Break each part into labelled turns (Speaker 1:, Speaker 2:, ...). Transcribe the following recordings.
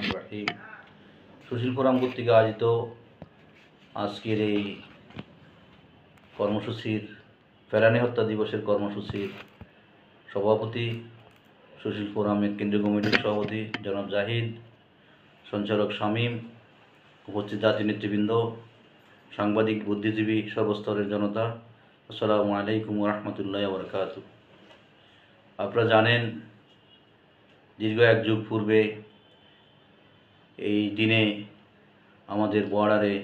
Speaker 1: রহমানির রহিম। সুশীল ফোরাম কর্তৃক আয়োজিত আজকের এই কর্মসূচির ফেলানী হত্যা দিবসের কর্মসূচির সভাপতি, সুশীল ফোরামের কেন্দ্রীয় কমিটির সভাপতি জনাব জাহিদ, সঞ্চালক শামীম, উপস্থিত জাতীয় নেতৃবৃন্দ, সাংবাদিক, বুদ্ধিজীবী, সর্বস্তরের জনতা, আসসালামু আলাইকুম ওয়া রাহমাতুল্লাহি ওয়া বারাকাতুহু। আপনারা জানেন, দীর্ঘ এক যুগ পূর্বে এই দিনে আমাদের বর্ডারে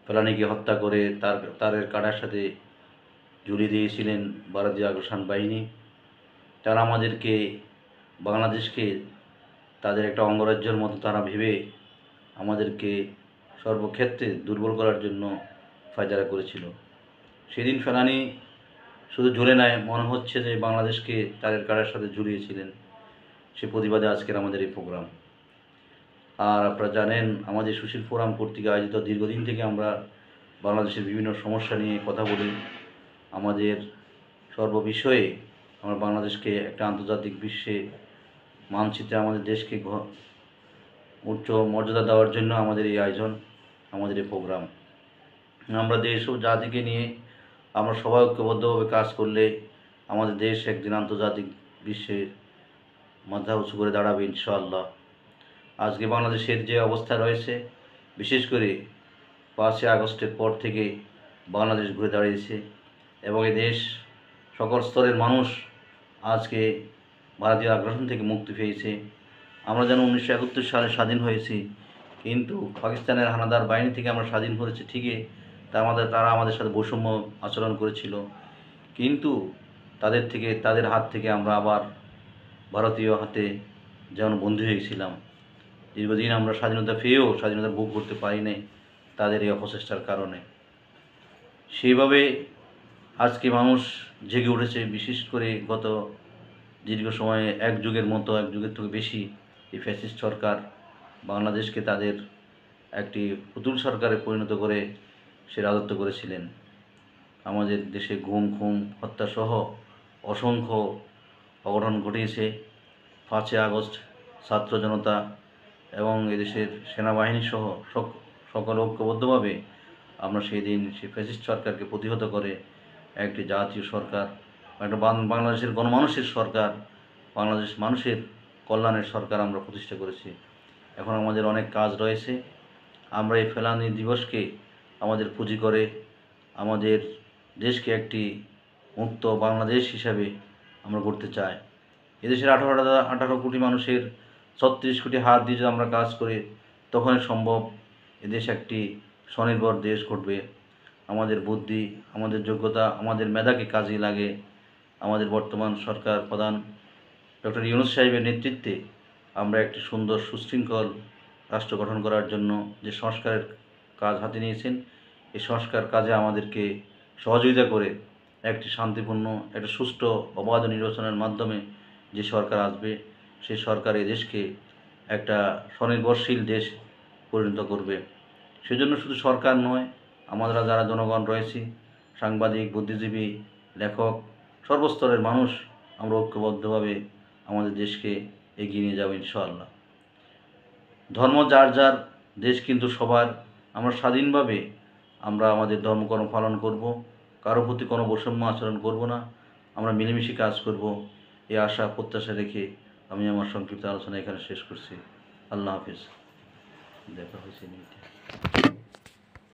Speaker 1: ফেলানীকে হত্যা করে তারের কাঁটার সাথে ঝুলিয়ে দিয়েছিলেন ভারতীয় আগ্রাসন বাহিনী। তারা আমাদেরকে, বাংলাদেশকে তাদের একটা অঙ্গরাজ্যের মতো তারা ভেবে আমাদেরকে সর্বক্ষেত্রে দুর্বল করার জন্য ফায়দারা করেছিল। সেদিন ফেলানী শুধু ঝুলে নাই, মনে হচ্ছে যে বাংলাদেশকে তারের কাঁটার সাথে ঝুলিয়েছিলেন। সে প্রতিবাদে আজকের আমাদের এই প্রোগ্রাম। আর আপনারা জানেন, আমাদের সুশীল ফোরাম কর্তৃক আয়োজিত দীর্ঘদিন থেকে আমরা বাংলাদেশের বিভিন্ন সমস্যা নিয়ে কথা বলি। আমাদের সর্ববিষয়ে আমরা বাংলাদেশকে একটা আন্তর্জাতিক বিশ্বে মানচিত্রে আমাদের দেশকে উচ্চ মর্যাদা দেওয়ার জন্য আমাদের এই আয়োজন, আমাদের এই প্রোগ্রাম। আমরা দেশ ও জাতিকে নিয়ে আমরা সবাই ঐক্যবদ্ধভাবে কাজ করলে আমাদের দেশ একদিন আন্তর্জাতিক বিশ্বে মাথা উঁচু করে দাঁড়াবে ইনশাআল্লাহ। আজকে বাংলাদেশের যে অবস্থা রয়েছে, বিশেষ করে 5ই আগস্টের পর থেকে বাংলাদেশ ঘুরে দাঁড়িয়েছে এবং এই দেশ সকল স্তরের মানুষ আজকে ভারতীয় আগ্রাসন থেকে মুক্তি পেয়েছে। আমরা যেন 1971 সালে স্বাধীন হয়েছি, কিন্তু পাকিস্তানের হানাদার বাহিনী থেকে আমরা স্বাধীন হয়েছি ঠিকই, তারা আমাদের সাথে বৈষম্য আচরণ করেছিল, কিন্তু তাদের হাত থেকে আমরা আবার ভারতীয় হাতে যেমন বন্দী হয়েছিলাম। দীর্ঘদিন আমরা স্বাধীনতা পেয়েও স্বাধীনতা ভোগ করতে পারি নাই তাদের এই অপচেষ্টার কারণে। সেইভাবে আজকে মানুষ জেগে উঠেছে। বিশেষ করে গত দীর্ঘ সময়ে এক যুগের থেকে বেশি এই ফ্যাসিস্ট সরকার বাংলাদেশকে তাদের একটি পুতুল সরকারে পরিণত করে সে রাজত্ব করেছিলেন। আমাদের দেশে গুম, খুন, হত্যাসহ অসংখ্য অঘটন ঘটিয়েছে। 5ই আগস্ট ছাত্র জনতা এবং এদেশের সেনাবাহিনী সহ সকল ঐক্যবদ্ধভাবে আমরা সেই দিন সেই ফ্যাসিস্ট সরকারকে প্রতিহত করে একটি জাতীয় সরকার, একটা বাংলাদেশের গণমানুষের সরকার, বাংলাদেশ মানুষের কল্যাণের সরকার আমরা প্রতিষ্ঠা করেছি। এখন আমাদের অনেক কাজ রয়েছে। আমরা এই ফেলানী দিবসকে আমাদের পুঁজি করে আমাদের দেশকে একটি মুক্ত বাংলাদেশ হিসাবে আমরা গড়তে চাই। এদেশের 18 কোটি মানুষের 36 কোটি হাত দিয়ে যদি আমরা কাজ করি, তখনই সম্ভব এদেশ একটি স্বনির্ভর দেশ ঘটবে। আমাদের বুদ্ধি, আমাদের যোগ্যতা, আমাদের মেধাকে কাজে লাগে আমাদের বর্তমান সরকার প্রধান ডক্টর ইউনূস সাহেবের নেতৃত্বে আমরা একটি সুন্দর সুশৃঙ্খল রাষ্ট্র গঠন করার জন্য যে সংস্কারের কাজ হাতে নিয়েছেন, এই সংস্কার কাজে আমাদেরকে সহযোগিতা করে একটি শান্তিপূর্ণ, একটা সুষ্ঠু অবাধ নির্বাচনের মাধ্যমে যে সরকার আসবে, সেই সরকার এই দেশকে একটা স্বনির্ভরশীল দেশ পরিণত করবে। সেজন্য শুধু সরকার নয়, আমরা যারা জনগণ রয়েছি, সাংবাদিক, বুদ্ধিজীবী, লেখক, সর্বস্তরের মানুষ আমরা ঐক্যবদ্ধভাবে আমাদের দেশকে এগিয়ে নিয়ে যাব ইনশাআল্লাহ। ধর্ম যার যার, দেশ কিন্তু সবার। আমরা স্বাধীনভাবে আমরা আমাদের ধর্মকর্ম পালন করব, কারো প্রতি কোনো বৈষম্য আচরণ করব না, আমরা মিলেমিশে কাজ করব, এই আশা প্রত্যাশা রেখে আমি আমার সংক্ষিপ্ত আলোচনা এখানে শেষ করছি। আল্লাহ হাফিজ। দেখা হয়েছে।